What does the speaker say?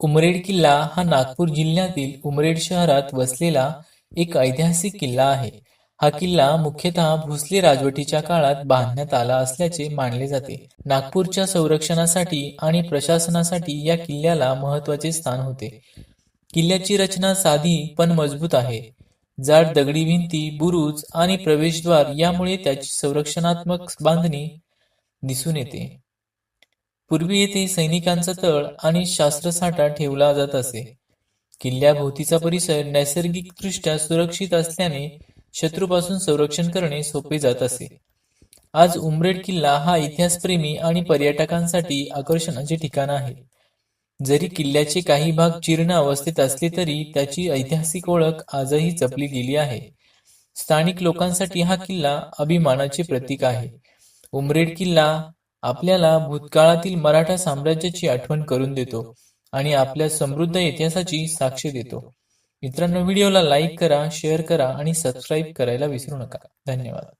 उमरेड किल्ला हा नागपूर जिल्ह्यातील उमरेड शहरात वसलेला एक ऐतिहासिक किल्ला आहे. हा किल्ला मुख्यतः भोसले राजवटीच्या काळात बांधण्यात आला असल्याचे मानले जाते. नागपूरच्या संरक्षणासाठी आणि प्रशासनासाठी या किल्ल्याला महत्त्वाचे स्थान होते. किल्ल्याची रचना साधी पण मजबूत आहे. जाड दगडी भिंती, बुरुज आणि प्रवेशद्वार यामुळे त्याची संरक्षणात्मक बांधणी दिसून येते. पूर्वी येथे सैनिकांचा तळ आणि शस्त्रसाठा ठेवला जात असे. किल्ल्याभोवतीचा परिसर नैसर्गिकदृष्ट्या सुरक्षित असल्याने शत्रूपासून संरक्षण करणे सोपे जात असे. आज उमरेड किल्ला हा इतिहासप्रेमी आणि पर्यटकांसाठी आकर्षणाचे ठिकाण आहे. जरी किल्ल्याचे काही भाग जीर्ण अवस्थेत असले तरी त्याची ऐतिहासिक ओळख आजही जपली गेली आहे. स्थानिक लोकांसाठी हा किल्ला अभिमानाचे प्रतीक आहे. उमरेड किल्ला आपल्याला भूतकाळातील मराठा साम्राज्याची आठवण करून देतो आणि आपल्या समृद्ध इतिहासाची साक्ष देतो. मित्रांनो, व्हिडिओला लाईक करा, शेअर करा आणि सबस्क्राईब करायला विसरू नका. धन्यवाद.